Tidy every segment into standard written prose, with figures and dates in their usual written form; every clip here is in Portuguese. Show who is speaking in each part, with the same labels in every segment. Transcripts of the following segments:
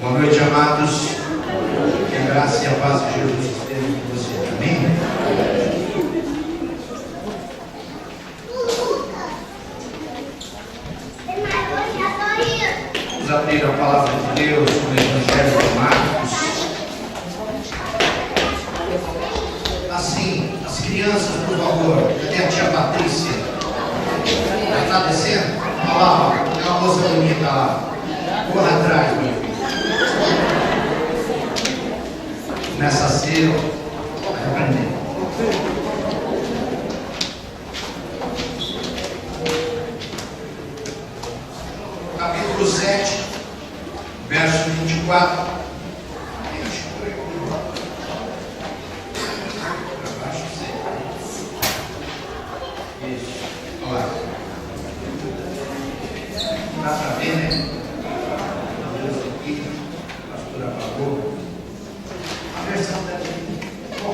Speaker 1: Boa noite, amados. Que a graça e a paz de Jesus estejam com você. Amém? Vamos abrir a palavra de Deus no Evangelho de Marcos. Assim, as crianças, por favor. Cadê a tia Patrícia? Já está descendo? Olha lá, tem uma moça bonita lá. Corra atrás, meu filho. Começa a ser, vai aprender. Capítulo 7, verso 24. Isso, olha lá. Dá para ver, né? Aqui, a pastora apagou. A versão da Bíblia. Bom,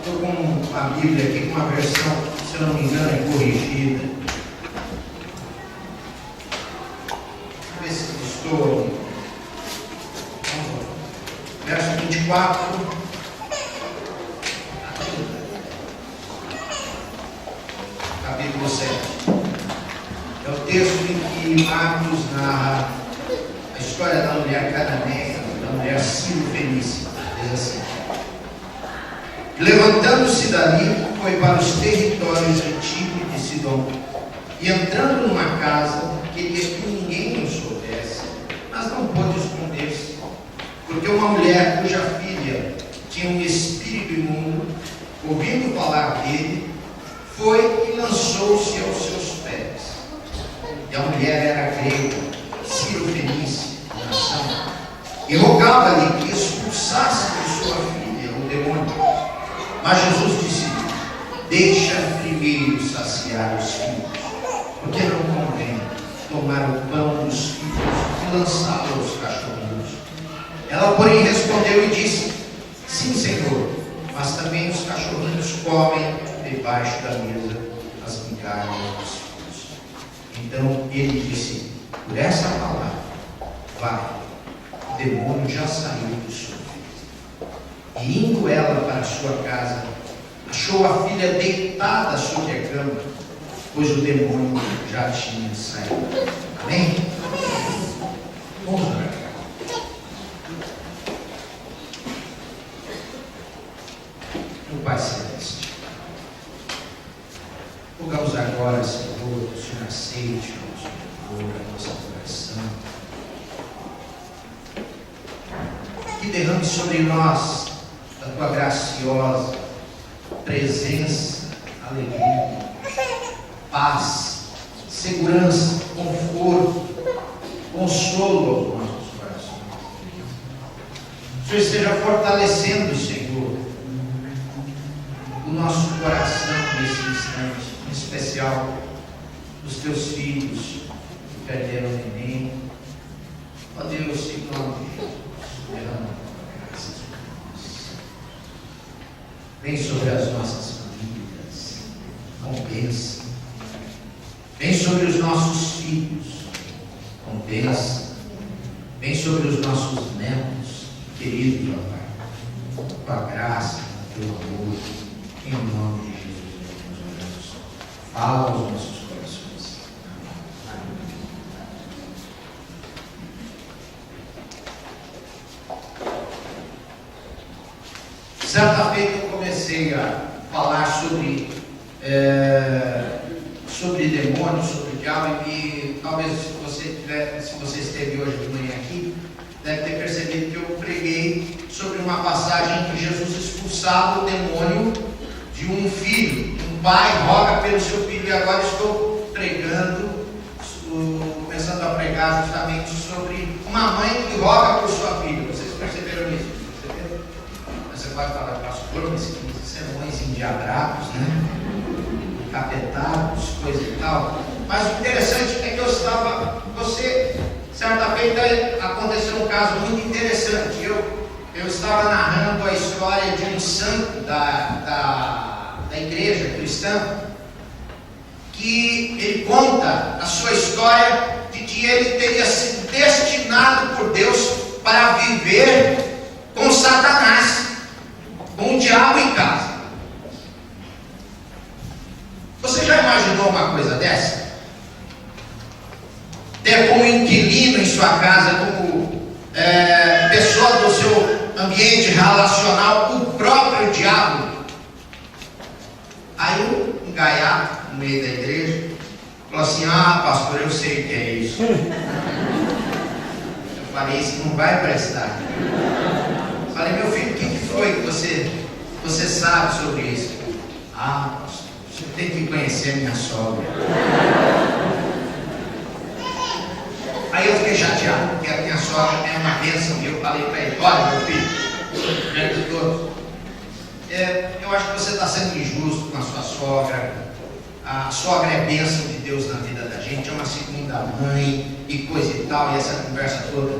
Speaker 1: estou com a Bíblia aqui com uma versão, se eu não me engano, é corrigida. Vamos ver se estou. Verso 24. Capítulo 7. É o texto em que Marcos narra a história da mulher cananeia, da mulher sírio-fenícia. Diz assim: levantando-se dali, foi para os territórios de Tiro e de Sidom, e entrando numa casa, queria que ninguém o soubesse, mas não pôde esconder-se, porque uma mulher cuja filha tinha um espírito imundo, ouvindo falar dele, foi e lançou-se aos seus pés. E a mulher era grega, sírio-fenícia, nação, e rogava-lhe que expulsasse de sua filha o demônio. Mas Jesus disse-lhe: deixa primeiro saciar os filhos, porque não convém tomar o pão dos filhos e lançá-lo aos cachorrinhos. Ela, porém, respondeu e disse: sim, Senhor, mas também os cachorrinhos comem debaixo da mesa as migalhas dos filhos. Então ele disse: por essa palavra, vai, o demônio já saiu do seu filho. E indo ela para sua casa, achou a filha deitada sobre a cama, pois o demônio já tinha saído. Amém? Vamos orar. Meu Pai Celeste, rogamos agora, Senhor, que o Senhor aceite o nosso louvor, a nossa oração, que derrame sobre nós a tua graciosa presença, alegria, paz, segurança, conforto, consolo aos nossos corações. O Senhor esteja fortalecendo, Senhor, o nosso coração nesse instante, em especial os teus filhos que perderam o neném. Ó Deus, em nome de Jesus, derrama a tua graça sobre nós. Vem sobre as nossas famílias, com bênção. Vem sobre os nossos filhos, com bênção. Vem sobre os nossos netos, queridos, ó Pai, com a graça, com o teu amor. Em nome de Jesus, nós oramos. Fala aos nossos corações. Amém. Certa feita eu comecei a falar sobre demônios, sobre o diabo, e talvez se você esteve hoje de manhã aqui, deve ter percebido que eu preguei sobre uma passagem que Jesus expulsava o demônio de um filho. Um pai roga pelo seu filho, e agora estou pregando, começando a pregar justamente sobre uma mãe que roga por sua filha. Vocês perceberam isso? Perceberam? Você pode falar, pastor, mas que sermões endiabrados, né? Encapetados, coisa e tal. Mas o interessante é que certa feita aconteceu um caso muito interessante. Eu estava narrando a história de um santo da igreja cristã, que ele conta a sua história de que ele teria sido destinado por Deus para viver com Satanás, com o diabo em casa. Você já imaginou uma coisa dessa? Ter como inquilino em sua casa, como pessoa do seu ambiente relacional, o próprio diabo? Aí um gaiato no meio da igreja falou assim: ah, pastor, eu sei o que é isso. Eu falei: isso não vai prestar. Eu falei: meu filho, o que foi que você sabe sobre isso? Ah, pastor, você tem que conhecer a minha sogra. Aí eu fiquei chateado, porque a minha sogra é uma bênção. E eu falei para ele: olha, meu filho, diante de todos, eu acho que você está sendo injusto com a sua sogra. A sogra é bênção de Deus na vida da gente, é uma segunda mãe e coisa e tal. E essa conversa toda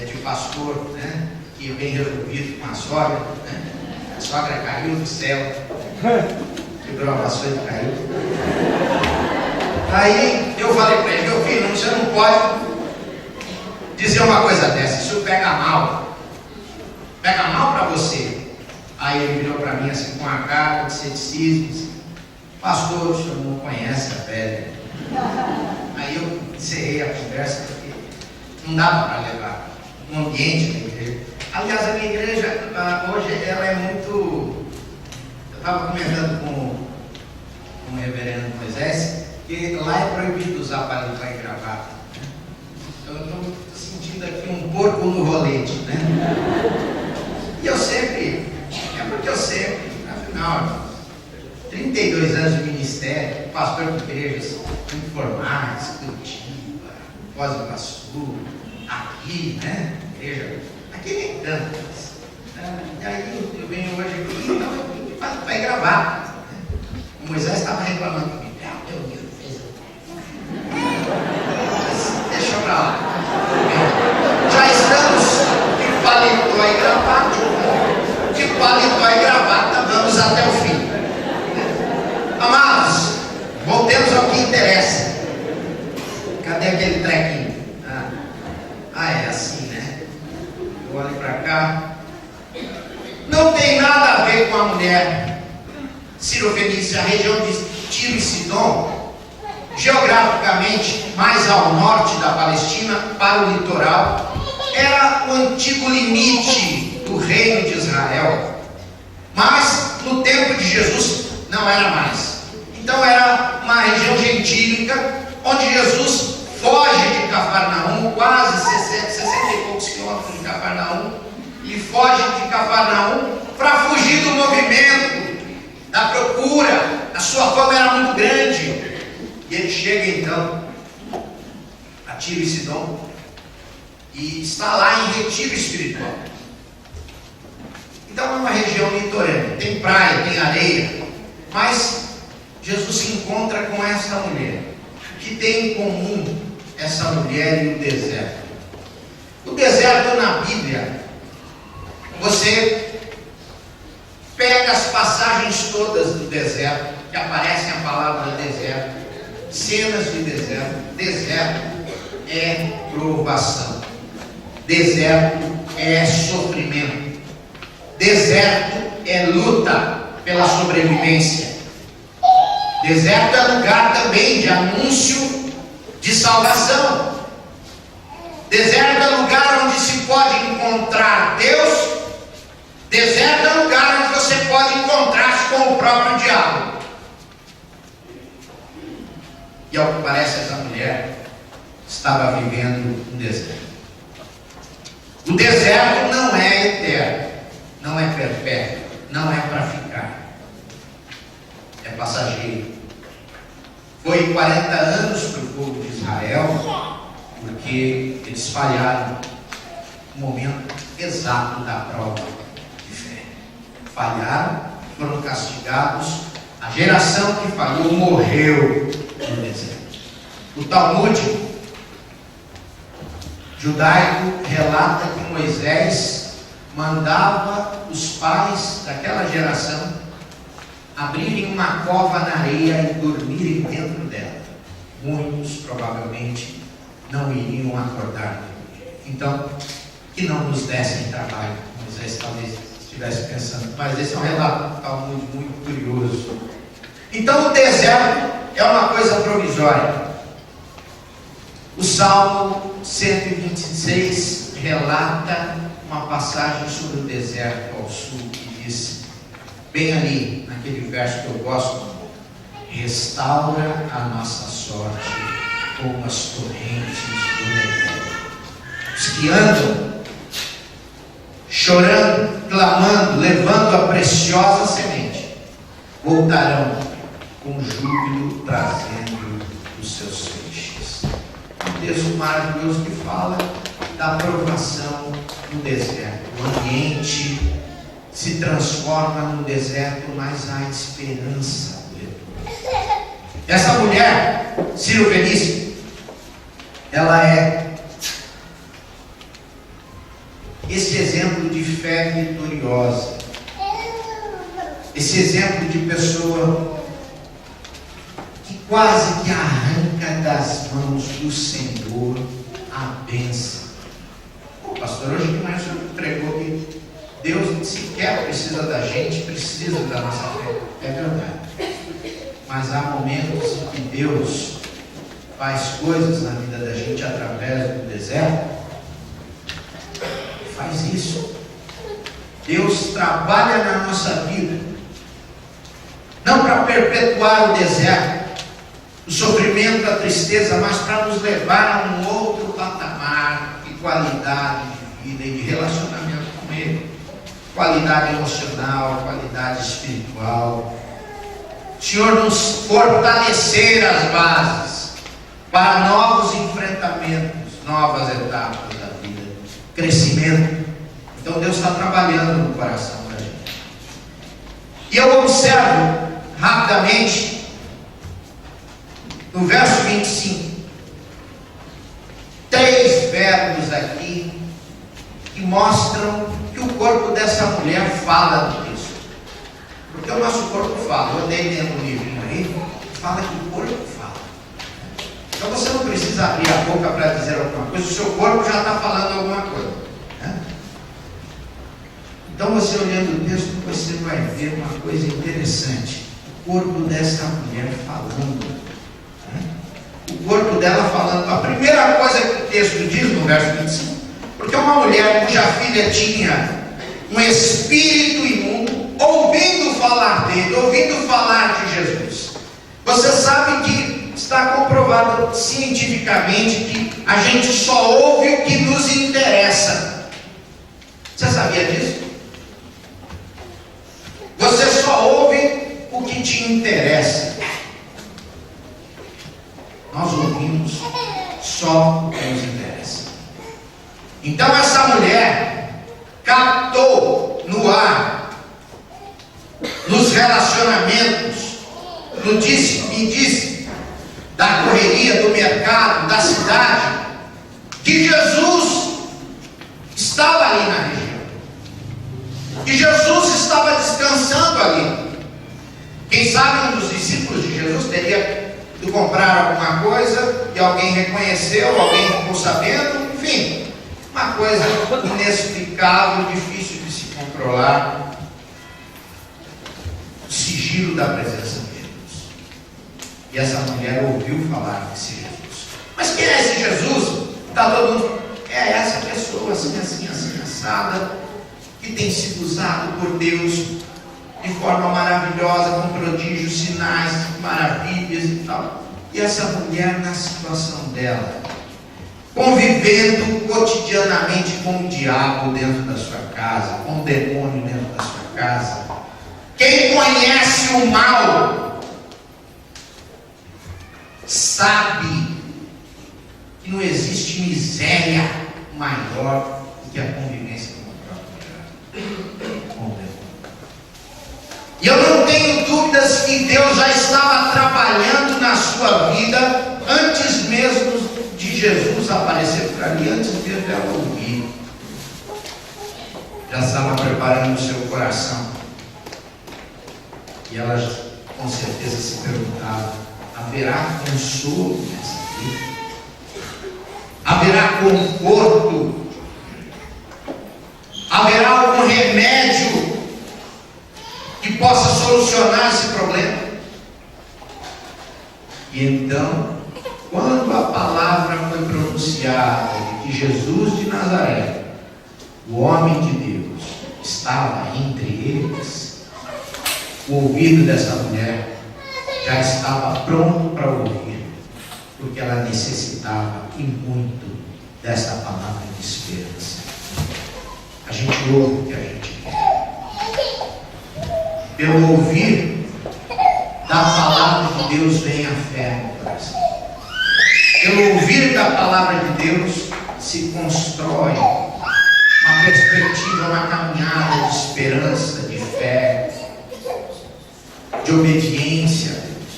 Speaker 1: de pastor, né, que é bem resolvido com a sogra, né? A sogra caiu do céu, quebrou a vassoura e caiu. Aí eu falei para ele: meu filho, você não pode dizer uma coisa dessa, isso pega mal para você. Aí ele virou para mim assim com a cara de ceticismo, assim: pastor, o senhor não conhece a velha. Aí eu encerrei a conversa, porque não dava para levar no ambiente da igreja. Aliás, a minha igreja hoje ela é muito. Eu estava comentando com o reverendo Moisés que lá é proibido usar palito e gravata. Eu estou sentindo aqui um porco no rolete, né? E eu sempre, porque eu sempre, afinal, 32 anos de ministério, pastor de igrejas informais, Curitiba, Foz do Iguaçu, aqui, né? Igreja, aqui nem tanto. E aí eu venho hoje aqui, então vai gravar. O Moisés estava reclamando comigo: meu Deus, fez. Deixa pra lá. Já estamos de paletó e gravata. De paletó e gravata, vamos até o fim. Amados, voltemos ao que interessa. Cadê aquele trequinho? É assim, né? Eu olho para cá. Não tem nada a ver com a mulher Sírio-Fenícia, a região de Tiro e Sidom, geograficamente mais ao norte da Palestina, para o litoral, era o antigo limite do reino de Israel. Mas no tempo de Jesus não era mais. Então era uma região gentílica, onde Jesus foge de Cafarnaum, quase 60 e poucos quilômetros de Cafarnaum. Ele foge de Cafarnaum para fugir do movimento, da procura. A sua fama era muito grande. E ele chega então a Tiro e Sidom e está lá em retiro espiritual. Então é uma região litorânea, tem praia, tem areia, mas Jesus se encontra com essa mulher. O que tem em comum essa mulher e o deserto? O deserto na Bíblia, você pega as passagens todas do deserto, que aparecem a palavra deserto, cenas de deserto. Deserto é provação, deserto é sofrimento, deserto é luta pela sobrevivência. Deserto é lugar também de anúncio de salvação. Deserto é lugar onde se pode encontrar Deus. Deserto é lugar onde você pode encontrar-se com o próprio diabo. E ao que parece, essa mulher estava vivendo um deserto. O deserto não é eterno, não é perpétuo, não é para ficar, é passageiro. Foi 40 anos para o povo de Israel, porque eles falharam no momento exato da prova de fé. Falharam, foram castigados. A geração que falhou morreu no deserto. O Talmud judaico relata que Moisés mandava os pais daquela geração abrirem uma cova na areia e dormirem dentro dela. Muitos provavelmente não iriam acordar. Então, que não nos dessem trabalho. Moisés talvez estivesse pensando, mas esse é um relato muito, muito curioso. Então o deserto é uma coisa provisória. O Salmo 126 relata uma passagem sobre o deserto ao sul, que diz, bem ali, naquele verso que eu gosto, restaura a nossa sorte como as torrentes do Negev. Os que andam chorando, clamando, levando a preciosa semente, voltarão com júbilo, trazendo os seus feixes. Um texto maravilhoso que fala da provação no deserto. O ambiente se transforma no deserto, mas há esperança do retorno. Essa mulher, Ciro Benício, ela é esse exemplo de fé vitoriosa, esse exemplo de pessoa que quase que arranca das mãos do Senhor a bênção. O pastor, hoje de manhã o senhor pregou que Deus sequer precisa da gente, precisa da nossa fé. É verdade. Mas há momentos em que Deus faz coisas na vida da gente através do deserto. Faz isso. Deus trabalha na nossa vida, não para perpetuar o deserto, o sofrimento, a tristeza, mas para nos levar a um outro patamar de qualidade de vida e de relacionamento com Ele, qualidade emocional, qualidade espiritual. O Senhor nos fortalecer as bases para novos enfrentamentos, novas etapas da vida, crescimento. Então Deus está trabalhando no coração da gente. E eu observo rapidamente no verso 25 3 verbos aqui que mostram que o corpo dessa mulher fala do texto. Porque o nosso corpo fala. Eu andei lendo um livrinho aí, fala que o corpo fala. Então você não precisa abrir a boca para dizer alguma coisa, o seu corpo já está falando alguma coisa, né? Então você olhando o texto, você vai ver uma coisa interessante. O corpo dessa mulher falando, né? O corpo dela falando. A primeira coisa que o texto diz no verso 25, porque uma mulher cuja filha tinha um espírito imundo, ouvindo falar dele, ouvindo falar de Jesus. Você sabe que está comprovado cientificamente que a gente só ouve o que nos interessa. Você sabia disso? Você só ouve o que te interessa. Nós ouvimos só o que nos interessa. Então essa mulher captou no ar, nos relacionamentos, no disse-me-disse, da correria, do mercado, da cidade, que Jesus estava ali na região, que Jesus estava descansando ali. Quem sabe um dos discípulos de Jesus teria ido comprar alguma coisa e alguém reconheceu, alguém ficou sabendo, enfim, uma coisa inexplicável, difícil de se controlar, o sigilo da presença de Jesus. E essa mulher ouviu falar desse Jesus. Mas quem é esse Jesus? Está todo mundo. É essa pessoa assim, assada, que tem sido usado por Deus de forma maravilhosa, com prodígios, sinais, maravilhas e tal. E essa mulher, na situação dela, convivendo cotidianamente com o diabo dentro da sua casa, com o demônio dentro da sua casa. Quem conhece o mal sabe que não existe miséria maior do que a convivência com o próprio diabo. E eu não tenho dúvidas que Deus já estava trabalhando na sua vida antes mesmo de Jesus aparecer por ali, antes mesmo dela ouvir. Já estava preparando o seu coração. E ela com certeza se perguntava: haverá consolo nessa vida? haverá conforto, haverá algum remédio que possa solucionar esse problema. E então, quando a palavra foi pronunciada de que Jesus de Nazaré, o homem de Deus, estava entre eles, o ouvido dessa mulher já estava pronto para ouvir, porque ela necessitava e muito dessa palavra de esperança. A gente ouve o que a gente quer. Pelo ouvir da palavra de Deus vem a fé no coração. Pelo ouvir da palavra de Deus se constrói uma perspectiva, uma caminhada de esperança, de fé, de obediência a Deus.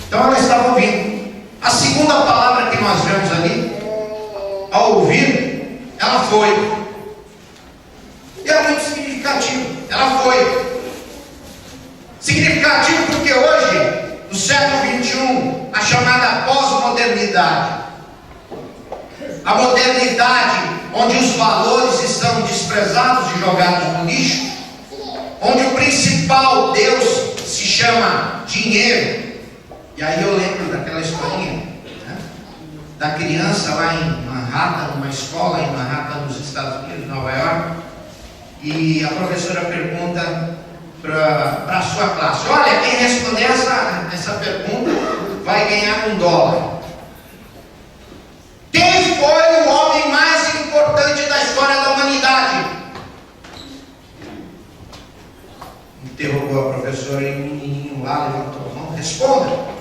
Speaker 1: Então ela estava ouvindo. A segunda palavra que nós vemos ali, ao ouvir, ela foi. E é muito significativo. Ela foi. Significativo porque hoje, no século XXI, a chamada pós-modernidade, a modernidade onde os valores estão desprezados e jogados no lixo, onde o principal Deus se chama dinheiro. E aí eu lembro daquela historinha, né, da criança lá em Manhattan, numa escola em Manhattan, nos Estados Unidos, Nova York, e a professora pergunta para a sua classe: olha, quem responder essa pergunta vai ganhar $1. Quem foi o homem mais importante da história da humanidade? Interrogou a professora e um menininho lá levantou a mão. Responda.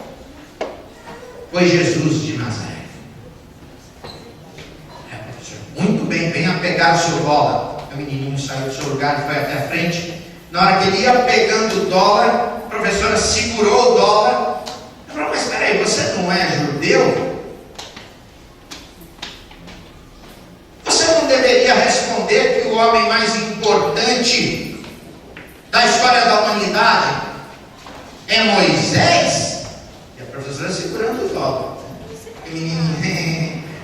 Speaker 1: Foi Jesus de Nazaré. Professor, muito bem, venha pegar o seu dólar. O menininho saiu do seu lugar e foi até a frente. Na hora que ele ia pegando o dólar, a professora segurou o dólar. Ela falou: mas peraí, você não é judeu? Você não deveria responder que o homem mais importante da história da humanidade é Moisés? E a professora segurando o dólar.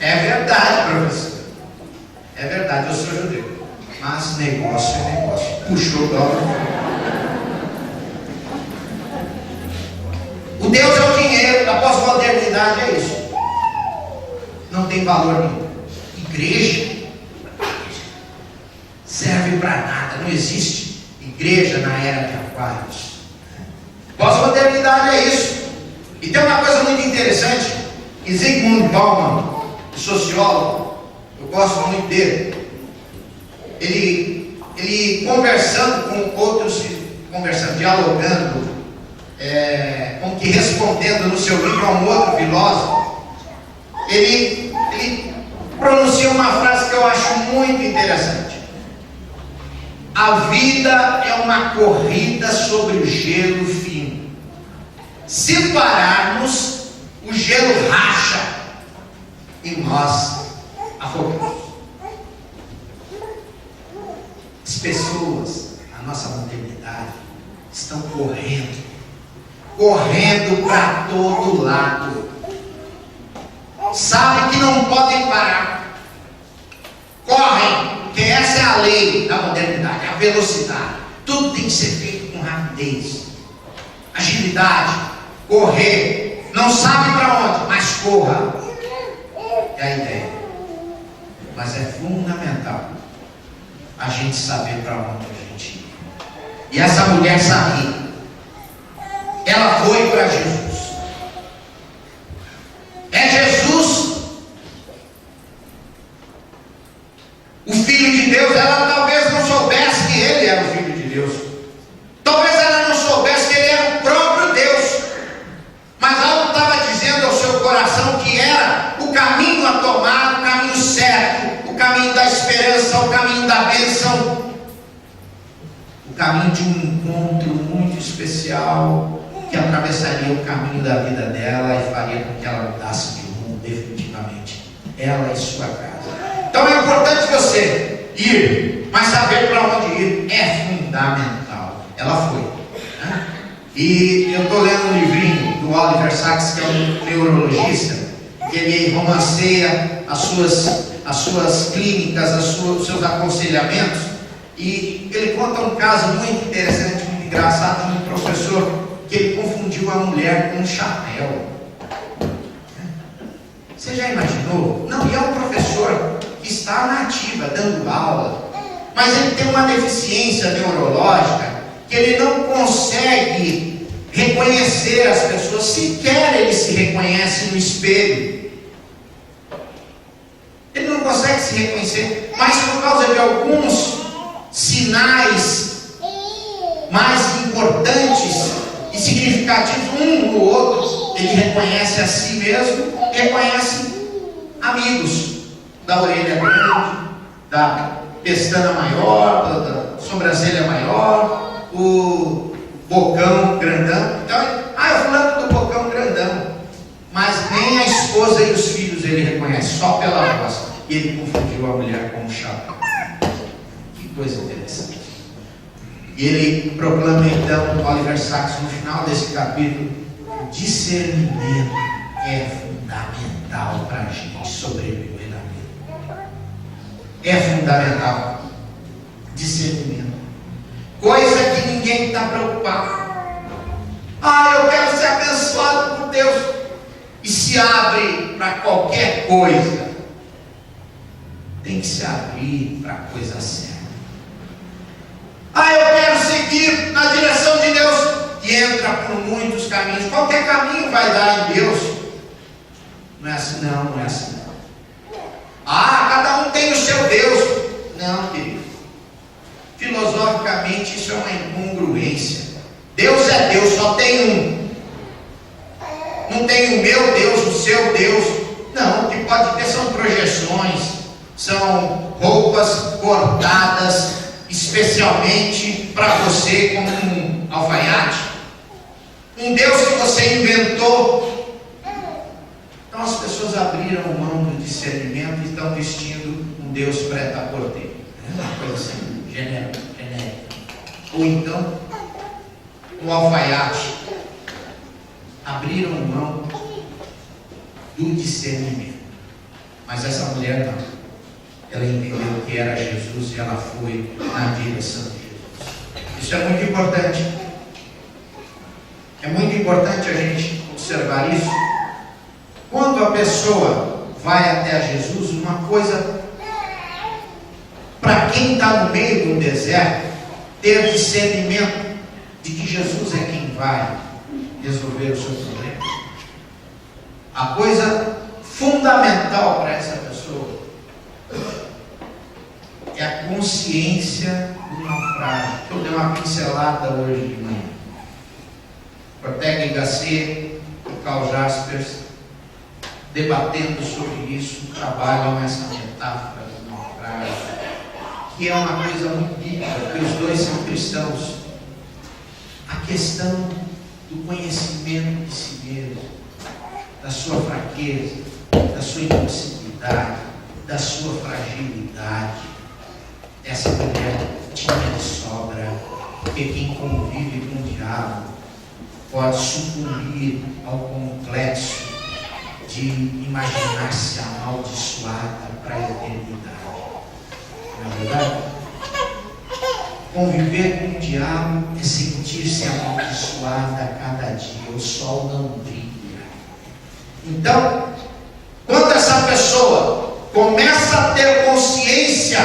Speaker 1: É verdade, professor. É verdade, eu sou judeu. Mas negócio é negócio. Puxou o dólar. O Deus é o dinheiro. A pós-modernidade é isso. Não tem valor nenhum. Igreja serve para nada. Não existe igreja na era de Aquários. Pós-modernidade é isso. E tem uma coisa muito interessante. Zygmunt Bauman, sociólogo, eu gosto muito dele. Ele conversando com outros, dialogando, com que respondendo no seu livro a um outro filósofo, ele pronuncia uma frase que eu acho muito interessante: a vida é uma corrida sobre o gelo fino. Se pararmos, o gelo racha e nós afogamos. As pessoas, a nossa modernidade, estão correndo para todo lado. Sabem que não podem parar. Correm, porque essa é a lei da modernidade, a velocidade. Tudo tem que ser feito com rapidez, agilidade, correr. Não sabe para onde, mas corra. É a ideia. Mas é fundamental a gente saber para onde a gente ir. E essa mulher sabia. Ela foi para Jesus. É Jesus, o Filho de Deus. Ela talvez não soubesse que Ele era o Filho de Deus. Talvez ela não soubesse que Ele era o próprio Deus. Mas algo estava dizendo ao seu coração que era o caminho a tomar, o caminho certo, o caminho da esperança, o caminho da bênção, o caminho de um encontro muito especial que atravessaria o caminho da vida dela e faria com que ela mudasse de rumo definitivamente, ela e sua casa. Então é importante você ir, mas saber para onde ir é fundamental. Ela foi, né? E eu estou lendo um livrinho do Oliver Sacks, que é um neurologista, ele romanceia as suas clínicas, os seus aconselhamentos, e ele conta um caso muito interessante, muito engraçado, de um professor que ele confundiu a mulher com um chapéu. Você já imaginou? Não, e é um professor que está na ativa, dando aula, mas ele tem uma deficiência neurológica, que ele não consegue reconhecer as pessoas, sequer ele se reconhece no espelho. Ele não consegue se reconhecer, mas por causa de alguns sinais mais importantes e significativos, um ou outro, ele reconhece a si mesmo, reconhece amigos, da orelha grande, da pestana maior, da sobrancelha maior, o bocão grandão. Então, eu fulano do bocão grandão, mas nem a esposa e os filhos ele reconhece, só pela voz. E ele confundiu a mulher com um chapéu. Que coisa interessante. E ele proclama então, Oliver Sacks, no final desse capítulo, o discernimento é fundamental para a gente sobreviver na vida. É fundamental. Discernimento. Coisa que ninguém está preocupado. Eu quero ser abençoado por Deus. E se abre para qualquer coisa. Tem que se abrir para a coisa certa. Eu quero seguir na direção de Deus. E entra por muitos caminhos. Qualquer caminho vai dar em Deus. Não é assim não, não é assim não. Cada um tem o seu Deus. Não, querido. Filosoficamente isso é uma incongruência. Deus é Deus, só tem um. Não tem o meu Deus, o seu Deus. Não, o que pode ter são projeções, são roupas cortadas especialmente para você, como um alfaiate. Um Deus que você inventou. Então as pessoas abriram mão do discernimento e estão vestindo um Deus preta-porteiro. É uma coisa assim, genérica. Ou então, um alfaiate. Abriram mão do discernimento. Mas essa mulher não. Ela entendeu que era Jesus e ela foi na direção de Jesus. Isso é muito importante. É muito importante a gente observar isso. Quando a pessoa vai até Jesus, uma coisa, para quem está no meio de um deserto, ter discernimento de que Jesus é quem vai resolver o seu problema. A coisa fundamental para essa pessoa é a consciência do naufrágio, que eu dei uma pincelada hoje de manhã. Ortega y Gasset e Karl Jaspers, debatendo sobre isso, trabalham essa metáfora do naufrágio, que é uma coisa muito bíblica, porque os dois são cristãos. A questão do conhecimento de si mesmo, da sua fraqueza, da sua impossibilidade, da sua fragilidade. Essa mulher tinha de sobra, porque quem convive com o diabo pode sucumbir ao complexo de imaginar-se amaldiçoada para a eternidade. Não é verdade? Conviver com o diabo é sentir-se amaldiçoada a cada dia. O sol não brilha. Então, quando essa pessoa começa a ter consciência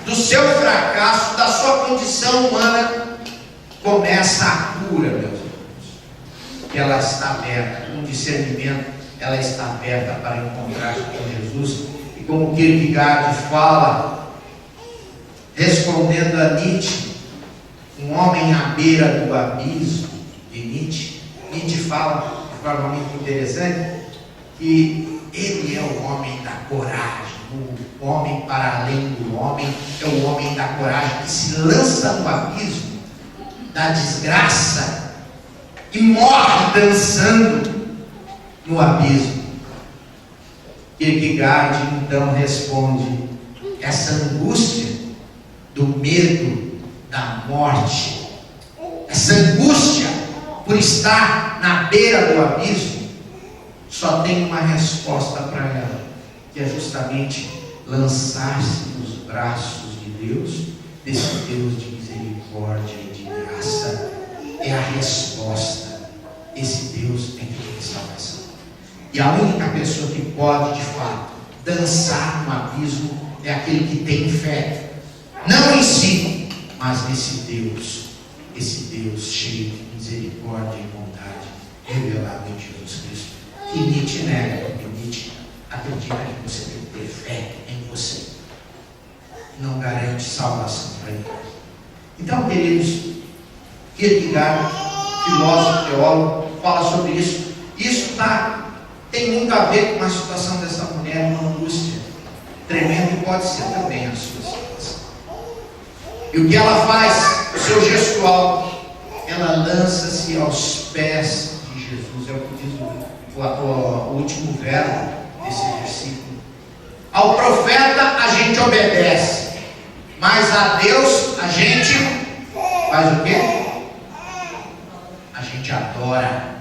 Speaker 1: do seu fracasso, da sua condição humana, começa a cura, meus irmãos. Ela está aberta, com discernimento, ela está aberta para encontrar com Jesus. E como Kierkegaard fala, respondendo a Nietzsche, um homem à beira do abismo de Nietzsche, Nietzsche fala de forma muito interessante que ele é o homem da coragem. O homem para além do homem é o homem da coragem, que se lança no abismo da desgraça e morre dançando no abismo. Kierkegaard então responde: essa angústia do medo da morte, essa angústia por estar na beira do abismo, só tem uma resposta para ela, que é justamente lançar-se nos braços de Deus, desse Deus de misericórdia e de graça. É a resposta. Esse Deus é que tem salvação. E a única pessoa que pode, de fato, dançar no abismo é aquele que tem fé. Não em si, mas nesse Deus. Esse Deus cheio de misericórdia e bondade, revelado em Jesus Cristo. Que Nietzsche nega, porque Nietzsche acredita que você tem que ter fé em você. Não garante salvação para ele. Então, queridos, Kierkegaard, filósofo, teólogo, fala sobre isso. Isso tem muito a ver com a situação dessa mulher, uma angústia tremenda, e pode ser também a sua situação. E o que ela faz? O seu gestual, ela lança-se aos pés de Jesus. É o que diz o último verbo desse versículo. Ao profeta a gente obedece, mas a Deus a gente faz o quê? A gente adora.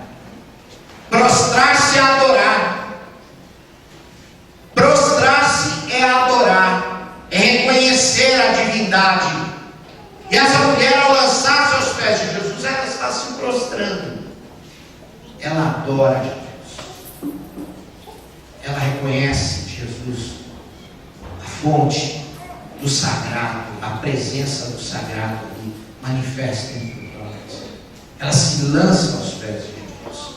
Speaker 1: Prostrar-se é adorar. Prostrar-se é adorar, é reconhecer a divindade. E essa mulher, ao lançar-se aos pés de Jesus, ela está se prostrando. Ela adora Jesus. Ela reconhece Jesus, a fonte do sagrado, a presença do sagrado ali manifesta entre nós. Ela se lança aos pés de Jesus.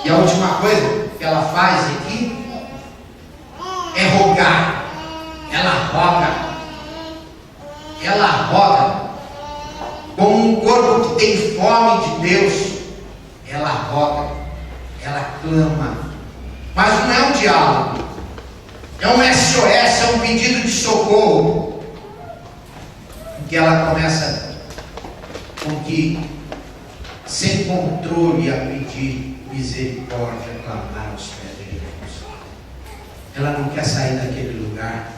Speaker 1: E a última coisa que ela faz aqui é rogar. Ela roga. Ela roga. Como um corpo que tem fome de Deus, ela roga, ela clama. Mas não é um diálogo, é um SOS, é um pedido de socorro. Em que ela começa com que, sem controle, a pedir misericórdia, a clamar aos pés de Jesus. Ela não quer sair daquele lugar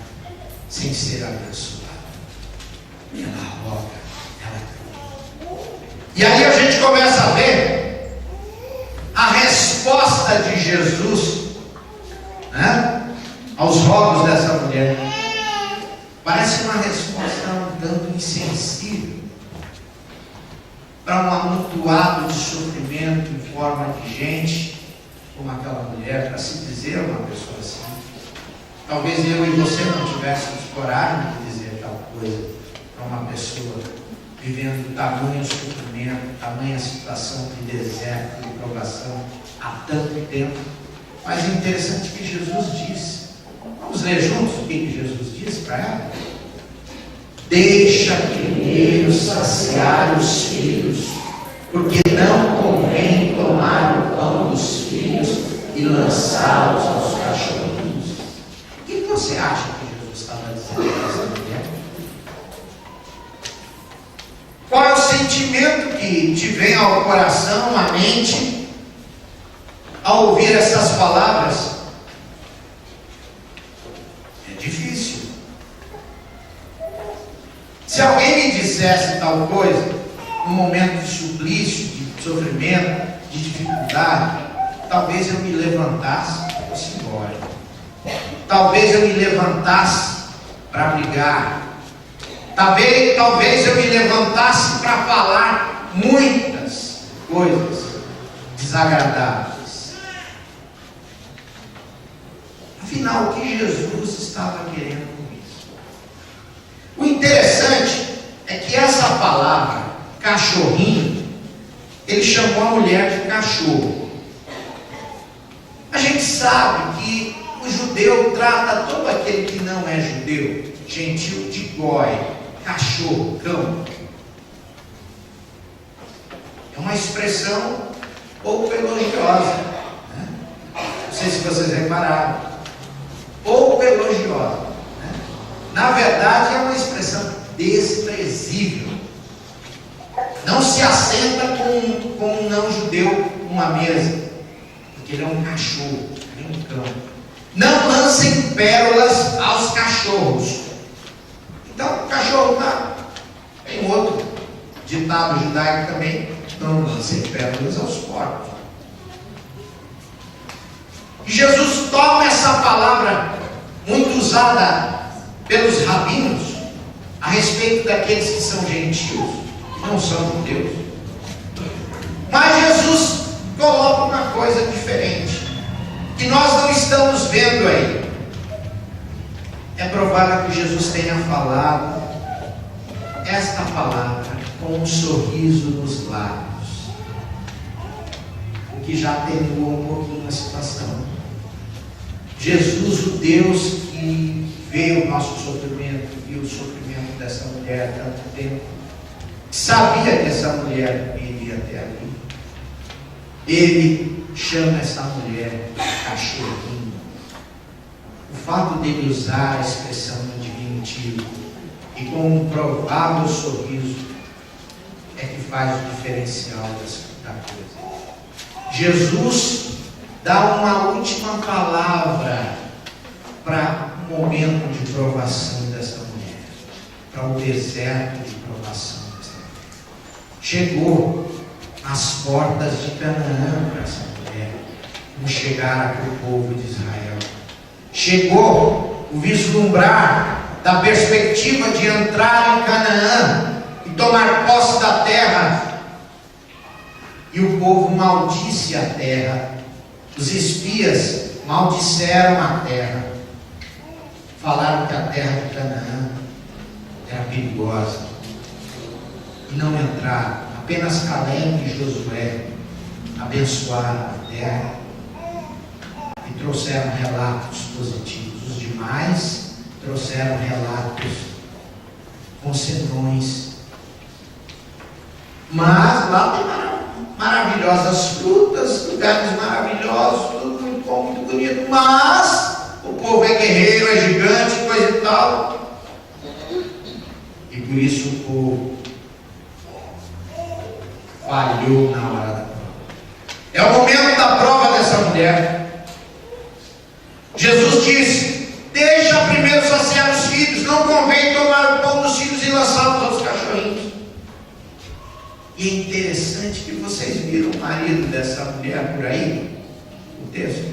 Speaker 1: sem ser abençoada. Ela roga, ela clama. E aí a gente começa a ver a resposta de Jesus, né, aos rogos dessa mulher. Parece uma resposta um tanto insensível para um amontoado de sofrimento em forma de gente, como aquela mulher, para se dizer uma pessoa assim. Talvez eu e você não tivéssemos coragem de dizer tal coisa para uma pessoa vivendo tamanho sofrimento, tamanha situação de deserto, de provação há tanto tempo. Mas é interessante que Jesus disse. Vamos ler juntos o que Jesus disse para ela? Deixa primeiro saciar os filhos, porque não convém tomar o pão dos filhos e lançá-los aos cachorrinhos. O que você acha que Jesus estava dizendo para essa mulher? Qual é o sentimento que te vem ao coração, à mente, ao ouvir essas palavras? É difícil. Se alguém me dissesse tal coisa, num momento de suplício, de sofrimento, de dificuldade, talvez eu me levantasse e fosse embora. Talvez eu me levantasse para brigar. Talvez eu me levantasse para falar muitas coisas desagradáveis. Afinal, o que Jesus estava querendo com isso? O interessante é que essa palavra, cachorrinho, ele chamou a mulher de cachorro. A gente sabe que o judeu trata todo aquele que não é judeu, gentil, de goi, cachorro, cão. É uma expressão pouco elogiosa, né? Não sei se vocês repararam. Pouco elogiosa, né? Na verdade é uma expressão desprezível. Não se assenta com um não judeu numa mesa, porque ele é um cachorro, ele é um cão. Não lancem pérolas aos cachorros. Então, o cachorro tá. Tem outro ditado judaico também: não lancem pérolas aos porcos. E Jesus toma essa palavra muito usada pelos rabinos a respeito daqueles que são gentios, que não são judeus. Mas Jesus coloca uma coisa diferente, que nós não estamos vendo aí. É provável que Jesus tenha falado esta palavra com um sorriso nos lábios, o que já atenua um pouquinho a situação. Jesus, o Deus que veio o nosso sofrimento, viu o sofrimento dessa mulher há tanto tempo, sabia que essa mulher iria até ali. Ele chama essa mulher cachorrinho. O fato dele usar a expressão no diminutivo e com um provável sorriso é que faz o diferencial da coisa. Jesus dá uma última palavra para o momento de provação dessa mulher, para o deserto de provação dessa mulher. Chegou às portas de Canaã para essa mulher, como chegara para o povo de Israel. Chegou o vislumbrar da perspectiva de entrar em Canaã e tomar posse da terra. E o povo maldisse a terra. Os espias maldisseram a terra. Falaram que a terra de Canaã era perigosa. E não entraram. Apenas Caleb e Josué abençoaram a terra e trouxeram relatos positivos. Os demais trouxeram relatos com senões. Mas lá tem maravilhosas frutas, lugares maravilhosos, tudo muito bom, muito bonito. Mas o povo é guerreiro, é gigante, coisa e tal. E por isso o povo falhou na hora da prova. É o momento da prova dessa mulher. Jesus diz: deixa primeiro saciar os filhos, não convém tomar o pão dos filhos e lançá-los aos cachorrinhos. E é interessante que vocês viram o marido dessa mulher por aí, o texto.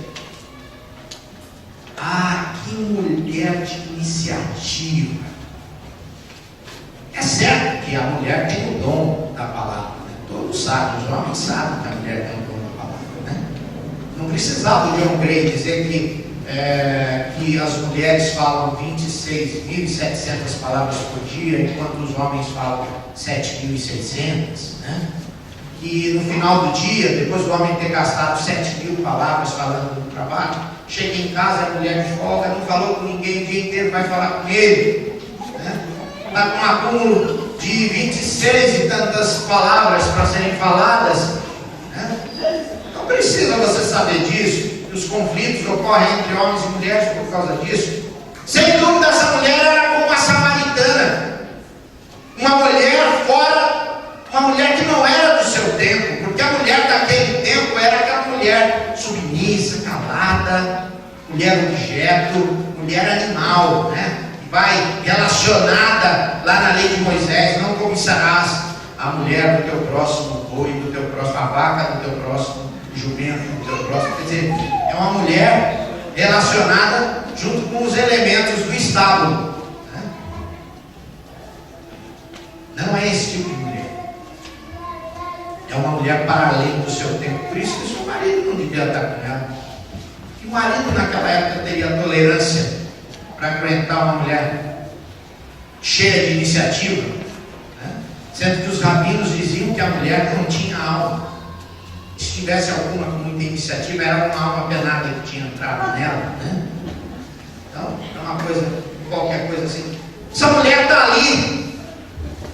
Speaker 1: Ah, que mulher de iniciativa. É certo que a mulher tem o dom da palavra, né? Todos sabem, os homens sabem que a mulher tem o dom da palavra, né? Não precisava o John Gray dizer que as mulheres falam 26.700 palavras por dia, enquanto os homens falam 7.600, né? Que no final do dia, depois do homem ter gastado 7.000 palavras falando no trabalho, chega em casa, a mulher de folga, não falou com ninguém o dia inteiro, vai falar com ele, né? Está com um acúmulo de 26 e tantas palavras para serem faladas, né? Não precisa você saber disso. Os conflitos ocorrem entre homens e mulheres por causa disso. Sem dúvida, essa mulher era como a samaritana, uma mulher fora, uma mulher que não era do seu tempo, porque a mulher daquele tempo era aquela mulher submissa, calada, mulher objeto, mulher animal, né? Vai relacionada lá na lei de Moisés: não cobiçarás a mulher do teu próximo, o boi do teu próximo, a vaca do teu próximo, o jumento do teu próximo. Quer dizer, é uma mulher relacionada junto com os elementos do estábulo, né? Não é esse tipo de mulher. É uma mulher para além do seu tempo. Por isso que o seu marido não devia estar com ela. Que o marido naquela época teria tolerância para aguentar uma mulher cheia de iniciativa, né? Sendo que os rabinos diziam que a mulher não tinha alma. Se tivesse alguma com muita iniciativa, era uma alma penada que tinha entrado nela, né? Então, é uma coisa, qualquer coisa assim. Essa mulher está ali,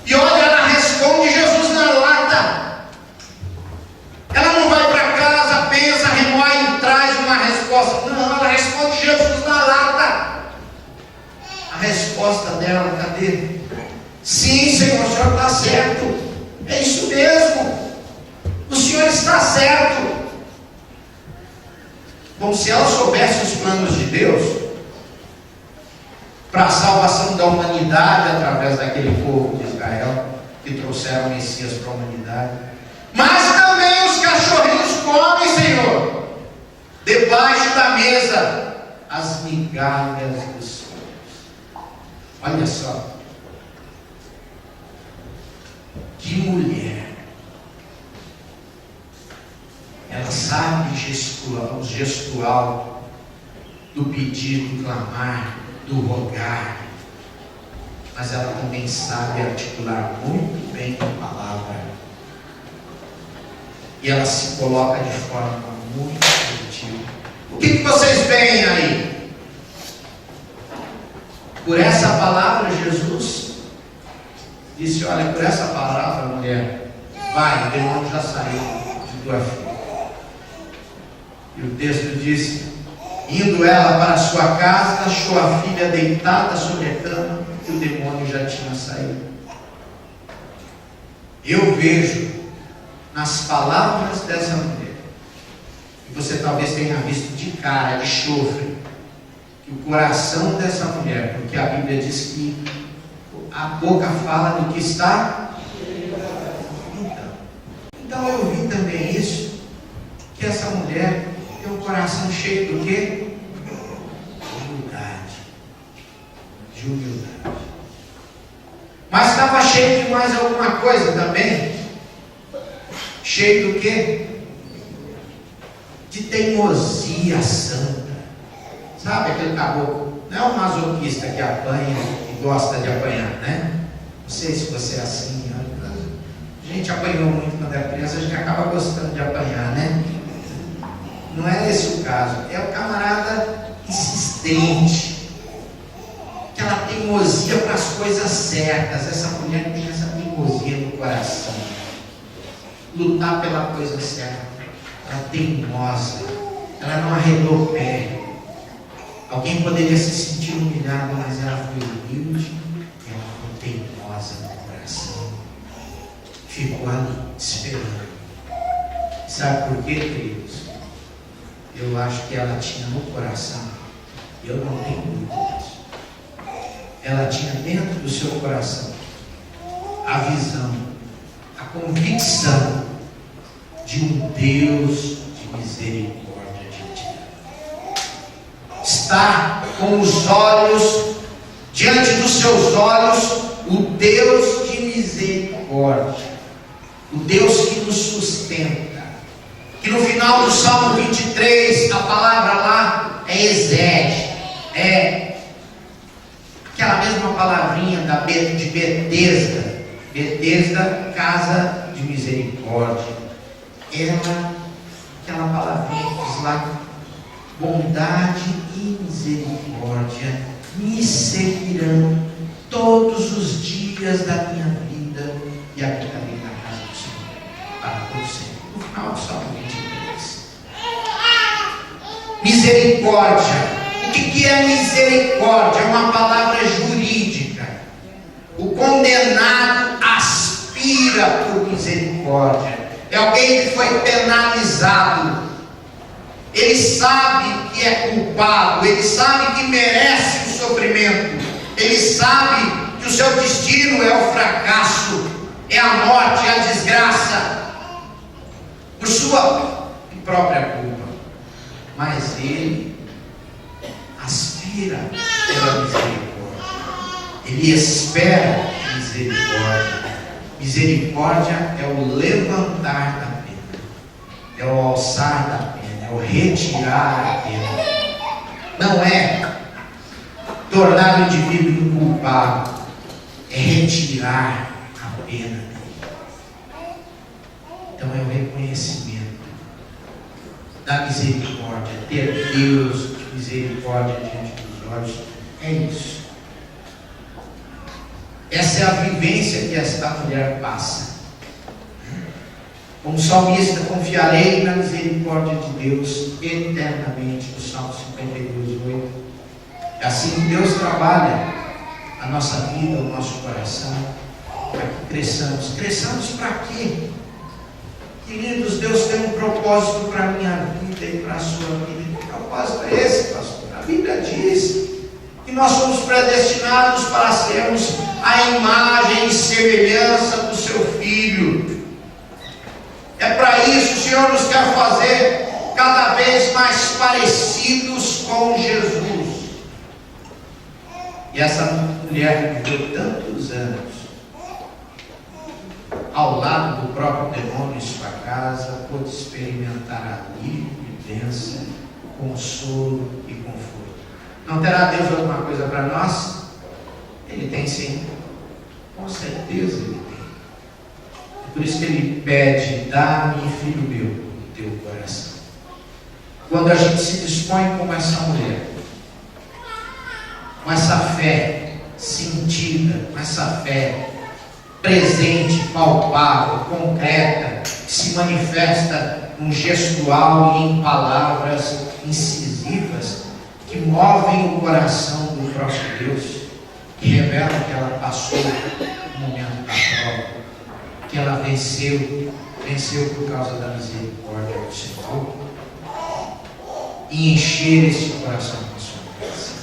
Speaker 1: e olha, ela responde Jesus na lata. Ela não vai para casa, pensa, remói e traz uma resposta. Não, ela responde Jesus na lata. A resposta dela, cadê? Sim, Senhor, o Senhor está certo. É isso mesmo. O Senhor está certo. Como se ela soubesse os planos de Deus para a salvação da humanidade através daquele povo de Israel que trouxeram o Messias para a humanidade. Mas também os cachorrinhos comem, Senhor, debaixo debaixo da mesa as migalhas dos filhos. Olha só, que mulher. Ela sabe gestual, o gestual do pedir, do clamar, do rogar, mas ela também sabe articular muito bem a palavra. E ela se coloca de forma muito positiva. O que vocês veem aí? Por essa palavra, Jesus disse: olha, por essa palavra, mulher, vai, o demônio já saiu de tua filha. E o texto diz: indo ela para sua casa, achou a filha deitada sobre a cama, e o demônio já tinha saído. Eu vejo nas palavras dessa mulher, e você talvez tenha visto de cara, de chofre, que o coração dessa mulher, porque a Bíblia diz que a boca fala do que está. Então eu vi também isso, que essa mulher tem um coração cheio do quê? De humildade. Mas estava cheio de mais alguma coisa também. Cheio do quê? De teimosia santa. Sabe aquele caboclo? Não é um masoquista que apanha e gosta de apanhar, né? Não sei se você é assim. A gente apanhou muito quando era criança, a gente acaba gostando de apanhar, né? Não é esse o caso. É o camarada insistente, aquela teimosia para as coisas certas. Essa mulher tem essa teimosia no coração, lutar pela coisa certa. Ela é teimosa, ela não arredou o pé. Alguém poderia se sentir humilhado, mas ela foi humilde e ela foi teimosa no coração. Ficou ali esperando. Sabe por quê, queridos? Eu acho que ela tinha no coração, eu não tenho dúvida disso, ela tinha dentro do seu coração a visão, a convicção de um Deus de misericórdia de ti. Está com os olhos, diante dos seus olhos, o Deus de misericórdia, o Deus que nos sustenta. Que no final do Salmo 23, a palavra lá é exede, é aquela mesma palavrinha de Betesda. Betesda, casa de misericórdia. Aquela palavrinha que diz lá: bondade e misericórdia me seguirão todos os dias da minha vida, e habitarei na casa do Senhor para todo sempre. No final do Salmo 23. Misericórdia. O que é misericórdia? É uma palavra jurídica. O condenado aspira por misericórdia. É alguém que foi penalizado. Ele sabe que é culpado. Ele sabe que merece o sofrimento. Ele sabe que o seu destino é o fracasso, é a morte, é a desgraça, por sua própria culpa. Mas ele aspira pela misericórdia. Ele espera misericórdia. Misericórdia é o levantar da pena, é o alçar da pena, é o retirar a pena. Não é tornar o indivíduo inculpado, é retirar a pena dele. Então é o reconhecimento da misericórdia, ter Deus de misericórdia diante dos olhos. É isso. Essa é a vivência que esta mulher passa. Como salmista, confiarei na misericórdia de Deus eternamente, no Salmo 52:8. É assim que Deus trabalha a nossa vida, o nosso coração, para que cresçamos. Cresçamos para quê? Queridos, Deus tem um propósito para a minha vida e para a sua vida. Que propósito é esse, pastor? A Bíblia diz que nós somos predestinados para sermos a imagem e semelhança do seu Filho. É para isso o Senhor nos quer fazer cada vez mais parecidos com Jesus. E essa mulher que viveu tantos anos ao lado do próprio demônio em sua casa, pôde experimentar alívio, bênção, consolo e conforto. Não terá Deus alguma coisa para nós? Ele tem sim, com certeza Ele tem. É por isso que Ele pede: dá-me, filho meu, o teu coração. Quando a gente se dispõe como essa mulher, com essa fé sentida, com essa fé presente, palpável, concreta, que se manifesta num gestual e em palavras incisivas, que movem o coração do próprio Deus, que revelam que ela passou o momento da prova, que ela venceu por causa da misericórdia do Senhor, e encher esse coração com a sua graça.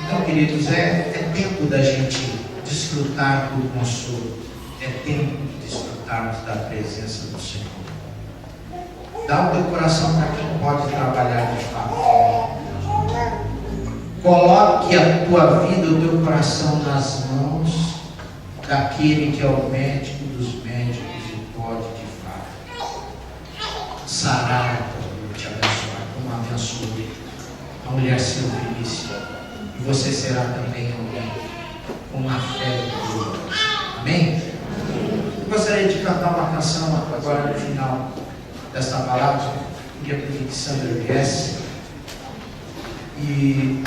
Speaker 1: Então, queridos, é tempo da gente desfrutar do consolo, é tempo de desfrutarmos da presença do Senhor. Dá o teu coração para quem pode trabalhar de fato. Coloque a tua vida, o teu coração nas mãos daquele que é o médico dos médicos e pode de fato sarar a tua vida, te abençoar, como abençoou a mulher Silvícia. E você será também alguém com uma fé de Deus. Amém? Eu gostaria de cantar uma canção agora no final desta palavra. Queria pedir que Sandra viesse. E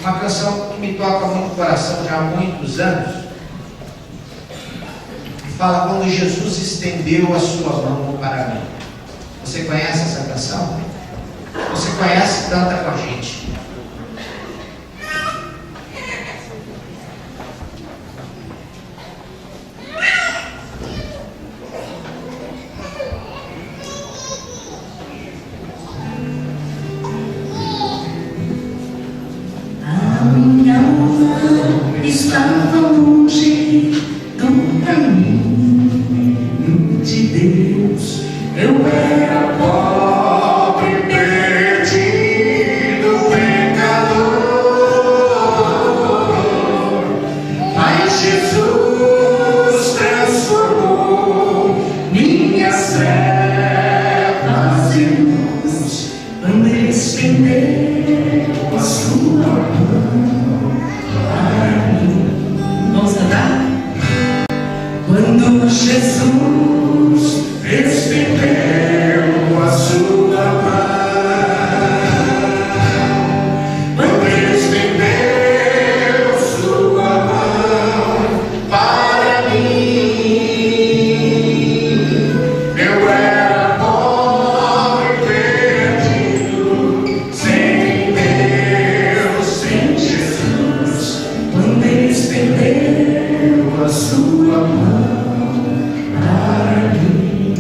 Speaker 1: uma canção que me toca muito o coração já há muitos anos. E fala quando Jesus estendeu a sua mão para mim. Você conhece essa canção? Você conhece? Canta com a gente.
Speaker 2: Estava longe do caminho de Deus. Eu era pobre, perdido, pecador, mas Jesus transformou minhas trevas em luz, quando Ele estendeu a sua mão. Quando Jesus estendeu a sua mão, quando estendeu sua mão para mim, eu era pobre, perdido, sem Deus, sem Jesus. Quando Ele estendeu a sua mão para mim,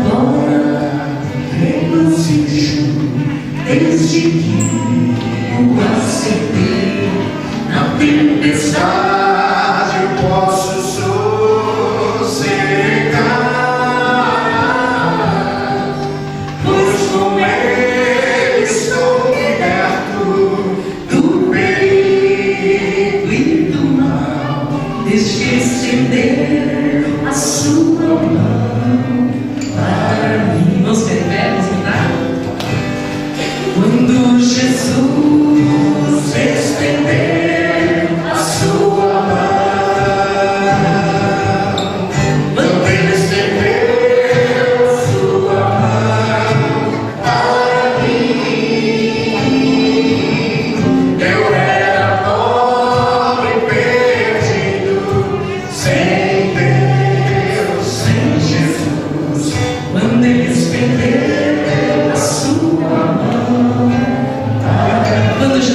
Speaker 2: agora regozijo desde que o aceitei. Na tempestade eu posso sossegar, pois com Ele estou liberto do perigo e do mal, desde que estender a sua mão para mim. Vamos verbos, tá? Quando Jesus estender a sua mão, quando Ele estender a sua mão para mim, eu era pobre, perdido, sem Deus, sem Jesus. Quando Ele estender a sua mão, quando Jesus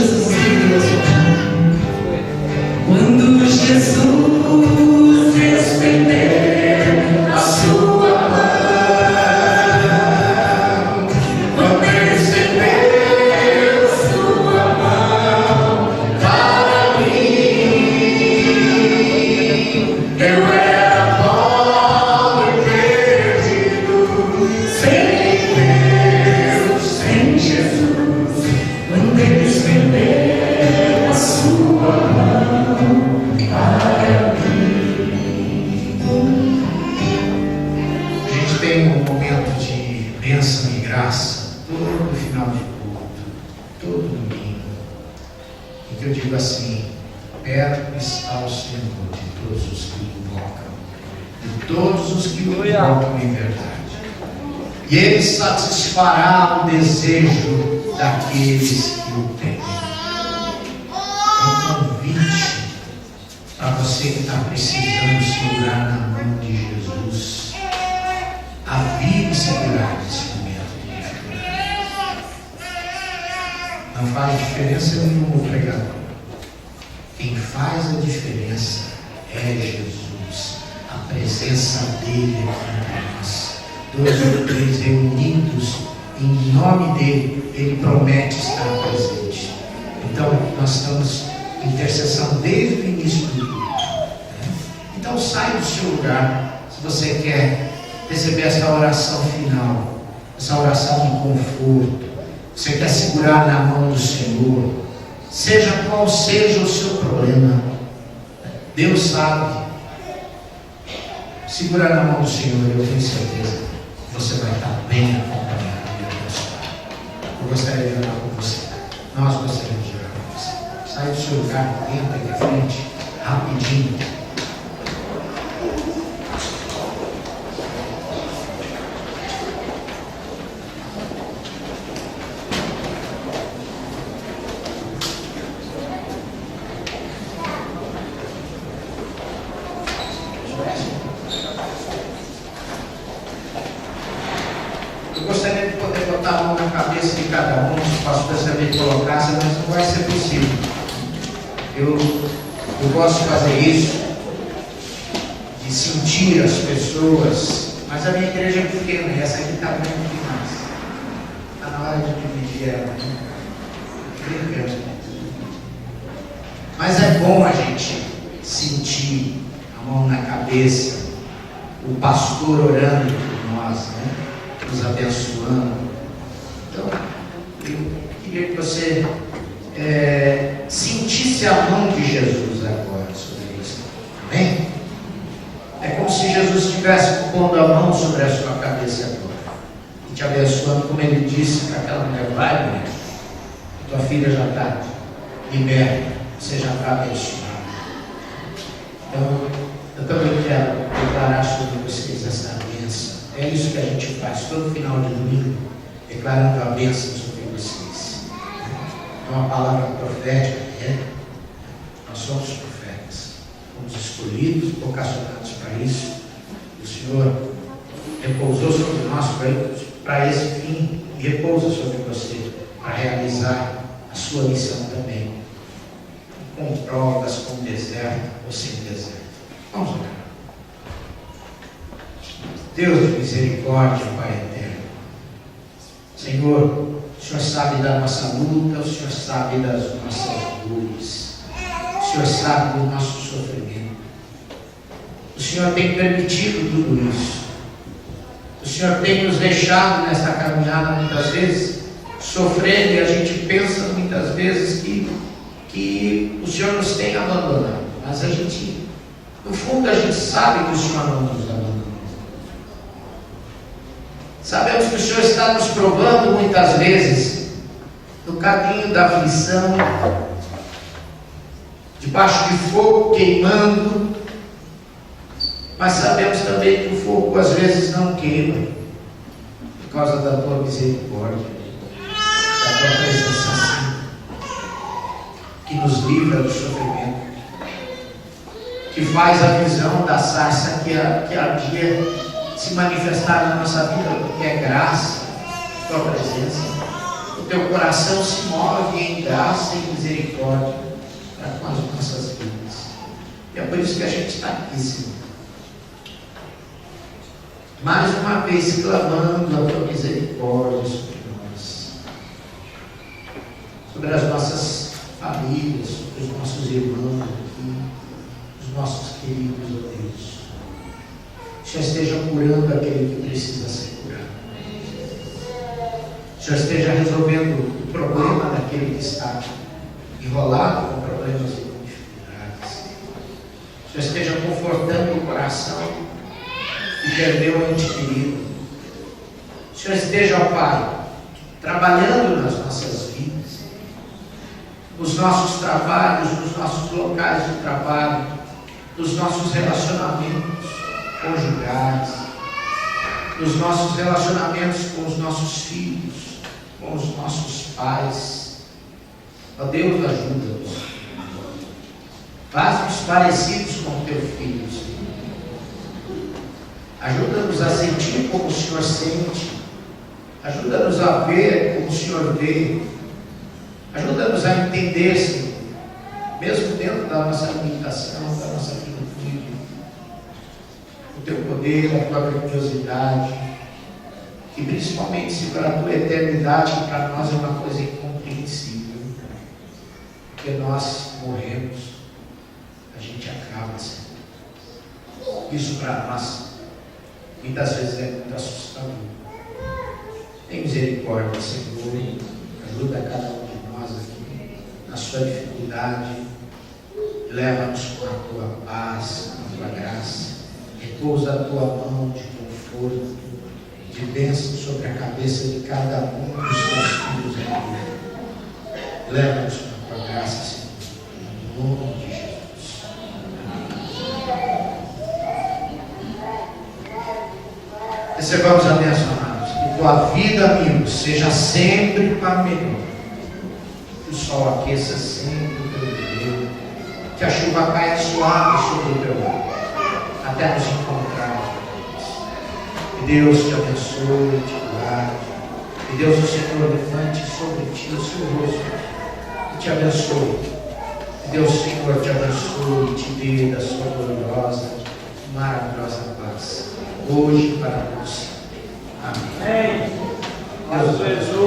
Speaker 1: de culto, todo domingo, em que eu digo assim: perto está o Senhor de todos os que o invocam, de todos os que o invocam em verdade. E Ele satisfará o desejo daqueles que o temem. É um convite para você que está precisando segurar na mão de Jesus. A vida segurar nesse momento de dificuldade. Não faz diferença nenhuma o pregador. Quem faz a diferença é Jesus. A presença dele aqui entre nós. 2 ou 3 reunidos em nome dele, ele promete estar presente. Então, nós estamos em intercessão desde o início do culto. Então, sai do seu lugar, se você quer receber essa oração final, essa oração de conforto. Você quer segurar na mão do Senhor, seja qual seja o seu problema, Deus sabe. Segura na mão do Senhor, eu tenho certeza que você vai estar bem acompanhado e abençoado. Eu gostaria de orar por você. Nós gostaríamos de orar por você. Sai do seu lugar, entra aqui à frente, rapidinho. Eu gostaria de poder botar a mão na cabeça de cada um, se o pastor também colocasse, mas não vai ser possível. Eu gosto de fazer isso, de sentir as pessoas, mas a minha igreja é pequena e essa aqui está bem demais. Está na hora de dividir ela. Mas é bom a gente sentir a mão na cabeça, o pastor orando por nós, né? Nos abençoando. Então, eu queria que você sentisse a mão de Jesus agora sobre isso. Amém? É como se Jesus estivesse pondo a mão sobre a sua cabeça agora e te abençoando, como ele disse para aquela mulher: vai, mulher, tua filha já está liberta, você já está abençoada. Então, eu também quero declarar sobre vocês essa bênção. É isso que a gente faz todo final de domingo, declarando a bênção sobre vocês. É uma palavra profética, né? Nós somos profetas, fomos escolhidos, vocacionados para isso. O Senhor repousou sobre nós para esse fim e repousa sobre você para realizar a sua missão também, com provas, com deserto ou sem deserto. Vamos orar. Deus de misericórdia, Pai eterno, Senhor, o Senhor sabe da nossa luta, o Senhor sabe das nossas dores, o Senhor sabe do nosso sofrimento. O Senhor tem permitido tudo isso. O Senhor tem nos deixado nessa caminhada muitas vezes sofrendo, e a gente pensa muitas vezes que o Senhor nos tem abandonado, mas a gente, no fundo, a gente sabe que o Senhor não nos abandonou. Sabemos que o Senhor está nos provando muitas vezes no caminho da aflição, debaixo de fogo queimando, mas sabemos também que o fogo às vezes não queima, por causa da tua misericórdia, da tua presença assim, que nos livra do sofrimento, que faz a visão da sarça que ardia se manifestar na nossa vida, porque é graça, tua presença. O teu coração se move em graça e misericórdia para com as nossas vidas. E é por isso que a gente está aqui, Senhor. Mais uma vez clamando a tua misericórdia sobre nós, sobre as nossas famílias, sobre os nossos irmãos aqui, os nossos queridos, ó Deus. O Senhor esteja curando aquele que precisa ser curado. O Senhor esteja resolvendo o problema daquele que está enrolado com problemas e com dificuldades. O Senhor esteja confortando o coração que perdeu o ente querido. O Senhor esteja, ó Pai, trabalhando nas nossas vidas, nos nossos trabalhos, nos nossos locais de trabalho, nos nossos relacionamentos conjugais, nos nossos relacionamentos com os nossos filhos, com os nossos pais. Ó Deus, ajuda-nos. Faz-nos parecidos com o teu filho, Senhor. Ajuda-nos a sentir como o Senhor sente. Ajuda-nos a ver como o Senhor vê. Ajuda-nos a entender, Senhor, mesmo dentro da nossa limitação, da nossa finitude, o teu poder, a tua grandiosidade, e principalmente, Senhor, a tua eternidade, que para nós é uma coisa incompreensível, porque nós morremos, a gente acaba, Senhor. Isso para nós muitas vezes é muito assustador. Tem misericórdia, Senhor. Ajuda cada um de nós aqui na sua dificuldade. Leva-nos com a tua paz, com a tua graça. Repousa a tua mão de conforto, de bênção sobre a cabeça de cada um dos teus filhos aqui. Leva-nos com a tua graça, Senhor. Em nome de Jesus. Recebamos a bênção, amados. Que tua vida, amigos, seja sempre para melhor. Que o sol aqueça sempre o teu viver. Que a chuva caia suave sobre o teu lar. Até nos encontrarmos. Que Deus te abençoe, te guarde. Que Deus, o Senhor, levante sobre ti o seu rosto e te abençoe. Que Deus, o Senhor, te abençoe e te dê da sua gloriosa, maravilhosa paz. Hoje para nós. Amém.
Speaker 3: Deus abençoe.